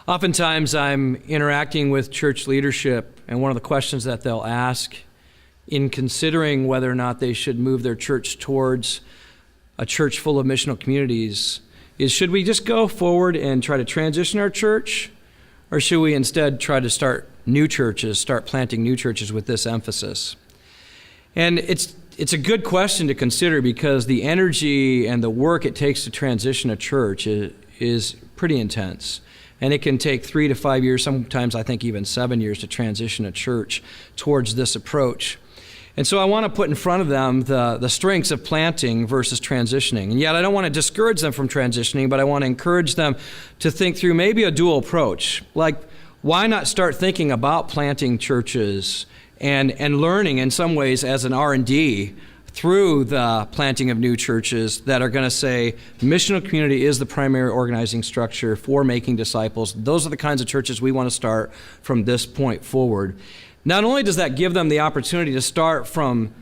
Oftentimes I'm interacting with church leadership, and one of the questions that they'll ask in considering whether or not they should move their church towards a church full of missional communities is, should we just go forward and try to transition our church, or should we instead try to start planting new churches with this emphasis? And it's a good question to consider, because the energy and the work it takes to transition a church is pretty intense. And it can take 3 to 5 years, sometimes I think even 7 years, to transition a church towards this approach. And so I want to put in front of them the strengths of planting versus transitioning. And yet I don't want to discourage them from transitioning, but I want to encourage them to think through maybe a dual approach. Like, why not start thinking about planting churches and learning in some ways as an R&D through the planting of new churches that are going to say missional community is the primary organizing structure for making disciples. Those are the kinds of churches we want to start from this point forward. Not only does that give them the opportunity to start from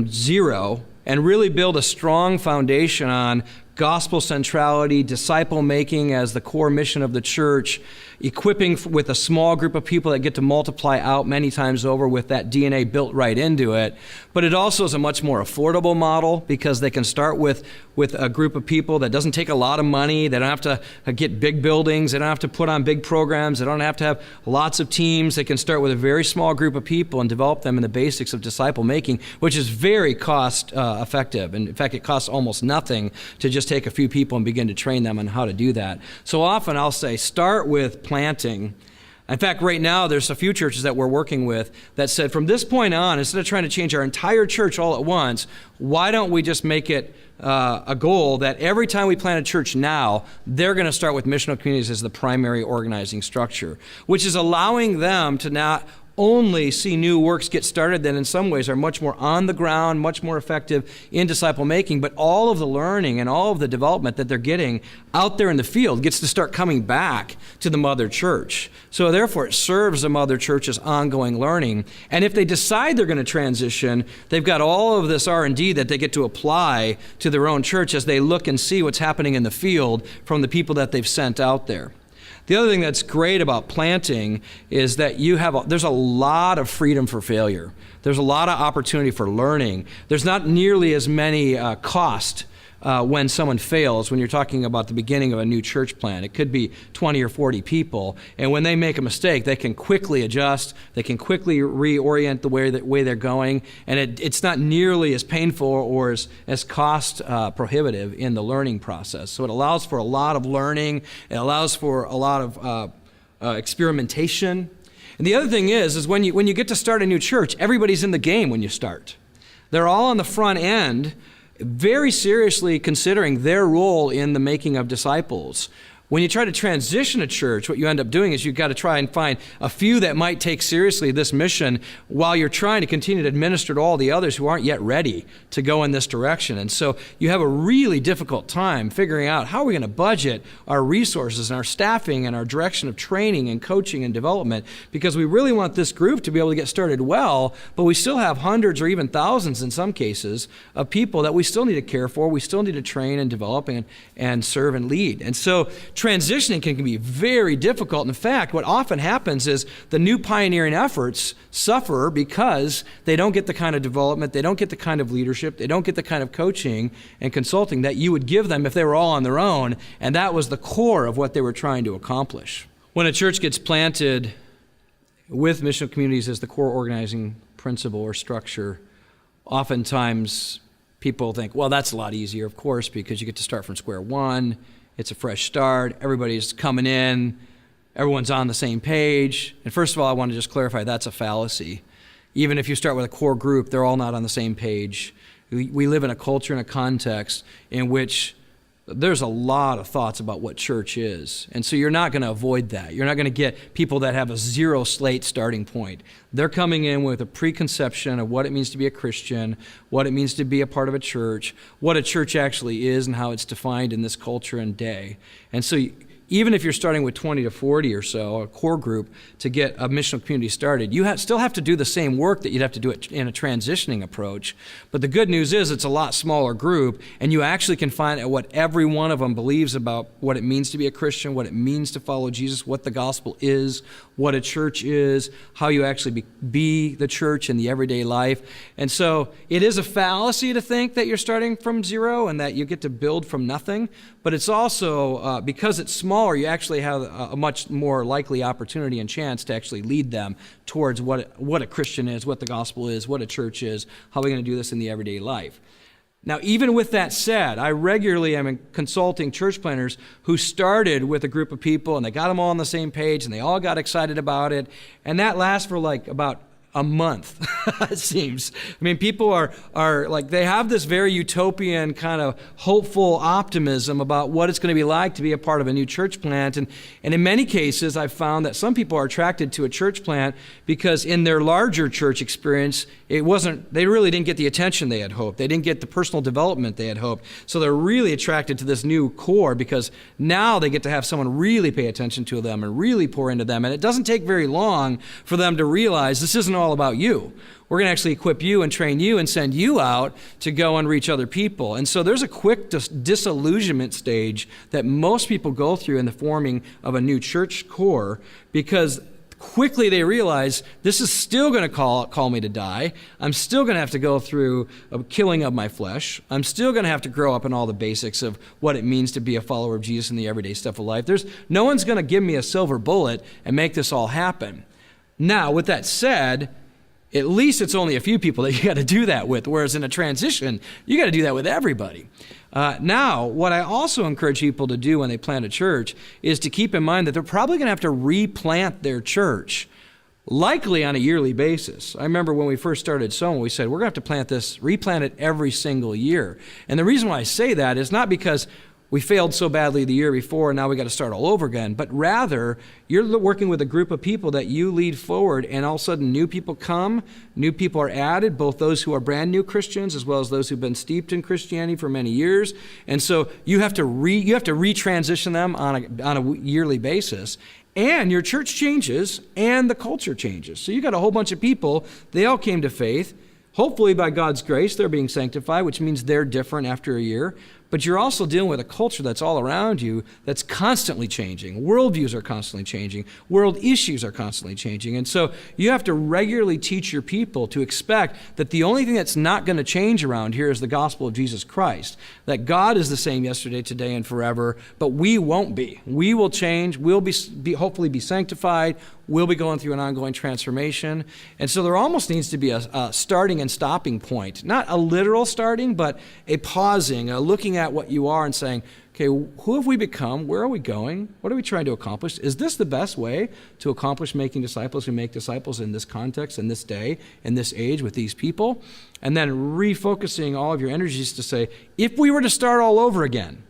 zero and really build a strong foundation on gospel centrality, disciple making as the core mission of the church, equipping with a small group of people that get to multiply out many times over with that DNA built right into it. But it also is a much more affordable model, because they can start with a group of people that doesn't take a lot of money. They don't have to get big buildings. They don't have to put on big programs. They don't have to have lots of teams. They can start with a very small group of people and develop them in the basics of disciple making, which is very cost effective. And in fact, it costs almost nothing to just take a few people and begin to train them on how to do that. So often I'll say, start with planting. In fact, right now, there's a few churches that we're working with that said, from this point on, instead of trying to change our entire church all at once, why don't we just make it a goal that every time we plant a church now, they're going to start with missional communities as the primary organizing structure, which is allowing them to not only see new works get started that in some ways are much more on the ground, much more effective in disciple making, but all of the learning and all of the development that they're getting out there in the field gets to start coming back to the mother church. So therefore it serves the mother church's ongoing learning. And if they decide they're going to transition, they've got all of this R&D that they get to apply to their own church as they look and see what's happening in the field from the people that they've sent out there. The other thing that's great about planting is that there's a lot of freedom for failure. There's a lot of opportunity for learning. There's not nearly as many cost when someone fails, when you're talking about the beginning of a new church plant. It could be 20 or 40 people, and when they make a mistake, they can quickly adjust, they can quickly reorient the way they're going, and it's not nearly as painful or as cost prohibitive in the learning process. So it allows for a lot of learning, it allows for a lot of experimentation. And the other thing is when you get to start a new church, everybody's in the game when you start. They're all on the front end, very seriously considering their role in the making of disciples. When you try to transition a church, what you end up doing is you've got to try and find a few that might take seriously this mission while you're trying to continue to administer to all the others who aren't yet ready to go in this direction. And so you have a really difficult time figuring out how are we going to budget our resources and our staffing and our direction of training and coaching and development, because we really want this group to be able to get started well, but we still have hundreds or even thousands in some cases of people that we still need to care for, we still need to train and develop and serve and lead. And so transitioning can be very difficult. In fact, what often happens is the new pioneering efforts suffer because they don't get the kind of development, they don't get the kind of leadership, they don't get the kind of coaching and consulting that you would give them if they were all on their own, and that was the core of what they were trying to accomplish. When a church gets planted with missional communities as the core organizing principle or structure, oftentimes people think, well, that's a lot easier, of course, because you get to start from square one. It's a fresh start. Everybody's coming in. Everyone's on the same page. And first of all, I want to just clarify that's a fallacy. Even if you start with a core group, they're all not on the same page. We live in a culture and a context in which there's a lot of thoughts about what church is. And so you're not going to avoid that. You're not going to get people that have a zero slate starting point. They're coming in with a preconception of what it means to be a Christian, what it means to be a part of a church, what a church actually is and how it's defined in this culture and day. And so even if you're starting with 20 to 40 or so, a core group, to get a missional community started, you still have to do the same work that you'd have to do it in a transitioning approach. But the good news is it's a lot smaller group, and you actually can find out what every one of them believes about what it means to be a Christian, what it means to follow Jesus, what the gospel is, what a church is, how you actually be the church in the everyday life. And so it is a fallacy to think that you're starting from zero and that you get to build from nothing, but it's also, because it's smaller, you actually have a much more likely opportunity and chance to actually lead them towards what a Christian is, what the gospel is, what a church is, how are we going to do this in the everyday life. Now, even with that said, I regularly am consulting church planners who started with a group of people and they got them all on the same page and they all got excited about it, and that lasts for like about a month, it seems. I mean, people are like, they have this very utopian kind of hopeful optimism about what it's going to be like to be a part of a new church plant. And in many cases, I've found that some people are attracted to a church plant because in their larger church experience, they really didn't get the attention they had hoped. They didn't get the personal development they had hoped. So they're really attracted to this new core because now they get to have someone really pay attention to them and really pour into them. And it doesn't take very long for them to realize this isn't all about you. We're going to actually equip you and train you and send you out to go and reach other people. And so there's a quick disillusionment stage that most people go through in the forming of a new church core, because quickly they realize this is still going to call me to die. I'm still going to have to go through a killing of my flesh. I'm still going to have to grow up in all the basics of what it means to be a follower of Jesus in the everyday stuff of life. No one's going to give me a silver bullet and make this all happen. Now, with that said, at least it's only a few people that you got to do that with, whereas in a transition, you got to do that with everybody. Now, what I also encourage people to do when they plant a church is to keep in mind that they're probably going to have to replant their church, likely on a yearly basis. I remember when we first started Soma, we said, we're going to have to replant it every single year. And the reason why I say that is not because we failed so badly the year before and now we got to start all over again, but rather you're working with a group of people that you lead forward, and all of a sudden new people come, new people are added, both those who are brand new Christians as well as those who've been steeped in Christianity for many years. And so you have to retransition them on a yearly basis. And your church changes and the culture changes. So you got a whole bunch of people, they all came to faith. Hopefully by God's grace, they're being sanctified, which means they're different after a year. But you're also dealing with a culture that's all around you that's constantly changing. Worldviews are constantly changing. World issues are constantly changing. And so you have to regularly teach your people to expect that the only thing that's not going to change around here is the gospel of Jesus Christ. That God is the same yesterday, today, and forever, but we won't be. We will change. We'll hopefully be sanctified. We'll be going through an ongoing transformation. And so there almost needs to be a starting and stopping point. Not a literal starting, but a pausing, a looking at what you are and saying, okay, who have we become? Where are we going? What are we trying to accomplish? Is this the best way to accomplish making disciples who make disciples in this context, in this day, in this age, with these people? And then refocusing all of your energies to say, if we were to start all over again,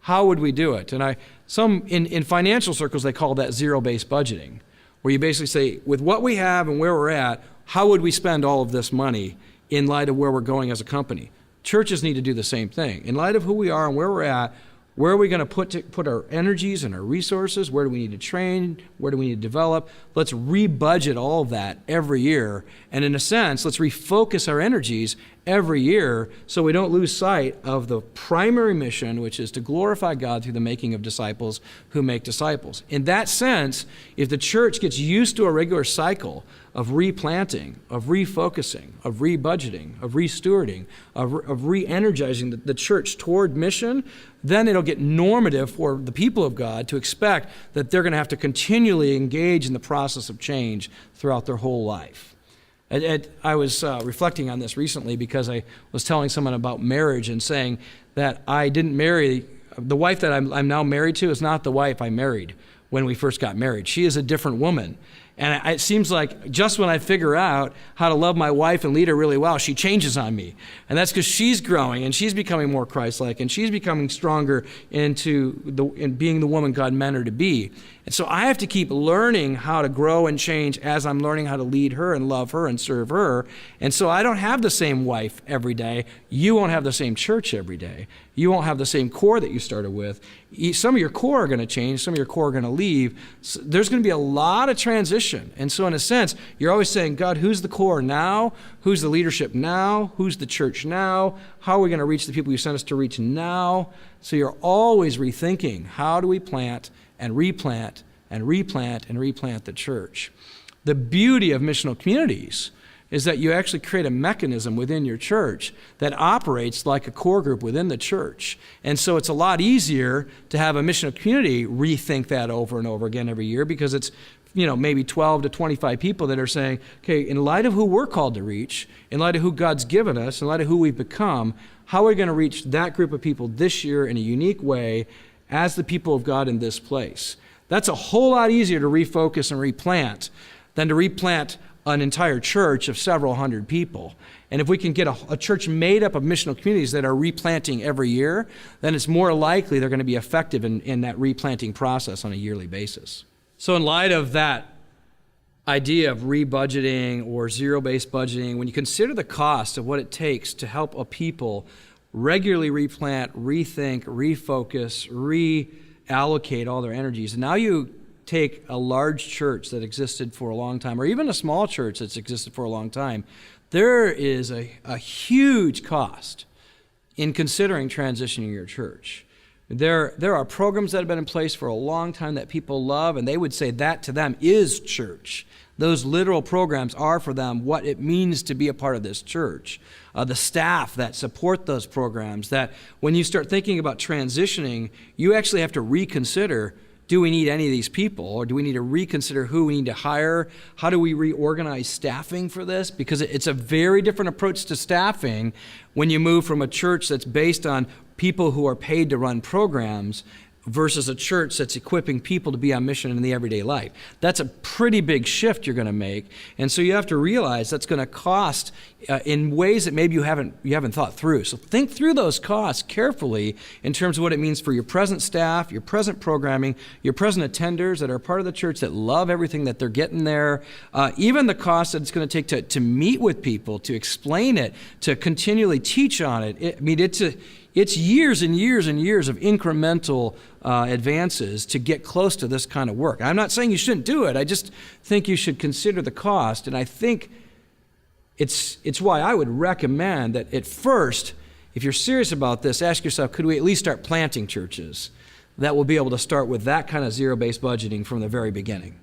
how would we do it? And in financial circles, they call that zero-based budgeting, where you basically say, with what we have and where we're at, how would we spend all of this money in light of where we're going as a company? Churches need to do the same thing. In light of who we are and where we're at, where are we going to put our energies and our resources? Where do we need to train? Where do we need to develop? Let's re-budget all of that every year. And in a sense, let's refocus our energies every year so we don't lose sight of the primary mission, which is to glorify God through the making of disciples who make disciples. In that sense, if the church gets used to a regular cycle of replanting, of refocusing, of rebudgeting, of restewarding, of re-energizing the church toward mission, then it'll get normative for the people of God to expect that they're going to have to continually engage in the process of change throughout their whole life. I was reflecting on this recently because I was telling someone about marriage and saying that I didn't marry, the wife that I'm now married to is not the wife I married when we first got married. She is a different woman. And it seems like just when I figure out how to love my wife and lead her really well, she changes on me. And that's because she's growing and she's becoming more Christ-like and she's becoming stronger in being the woman God meant her to be. And so I have to keep learning how to grow and change as I'm learning how to lead her and love her and serve her. And so I don't have the same wife every day. You won't have the same church every day. You won't have the same core that you started with. Some of your core are going to change. Some of your core are going to leave. So there's going to be a lot of transition. And so in a sense, you're always saying, God, who's the core now? Who's the leadership now? Who's the church now? How are we going to reach the people you sent us to reach now? So you're always rethinking, how do we plant and replant and replant and replant the church? The beauty of missional communities is that you actually create a mechanism within your church that operates like a core group within the church. And so it's a lot easier to have a missional community rethink that over and over again every year, because it's maybe 12 to 25 people that are saying, okay, in light of who we're called to reach, in light of who God's given us, in light of who we've become, how are we going to reach that group of people this year in a unique way as the people of God in this place? That's a whole lot easier to refocus and replant than to replant an entire church of several hundred people. And if we can get a church made up of missional communities that are replanting every year, then it's more likely they're going to be effective in that replanting process on a yearly basis. So in light of that idea of rebudgeting or zero-based budgeting, when you consider the cost of what it takes to help a people regularly replant, rethink, refocus, reallocate all their energies, and now you take a large church that existed for a long time, or even a small church that's existed for a long time, there is a huge cost in considering transitioning your church. There are programs that have been in place for a long time that people love, and they would say that to them is church. Those literal programs are for them what it means to be a part of this church. The staff that support those programs, that when you start thinking about transitioning, you actually have to reconsider, do we need any of these people, or do we need to reconsider who we need to hire? How do we reorganize staffing for this? Because it's a very different approach to staffing when you move from a church that's based on people who are paid to run programs versus a church that's equipping people to be on mission in the everyday life. That's a pretty big shift you're going to make. And so you have to realize that's going to cost in ways that maybe you haven't thought through. So think through those costs carefully in terms of what it means for your present staff, your present programming, your present attenders that are part of the church that love everything that they're getting there, even the cost that it's going to take to meet with people, to explain it, to continually teach on it. It's years and years and years of incremental advances to get close to this kind of work. I'm not saying you shouldn't do it. I just think you should consider the cost. And I think it's why I would recommend that at first, if you're serious about this, ask yourself, could we at least start planting churches that will be able to start with that kind of zero-based budgeting from the very beginning?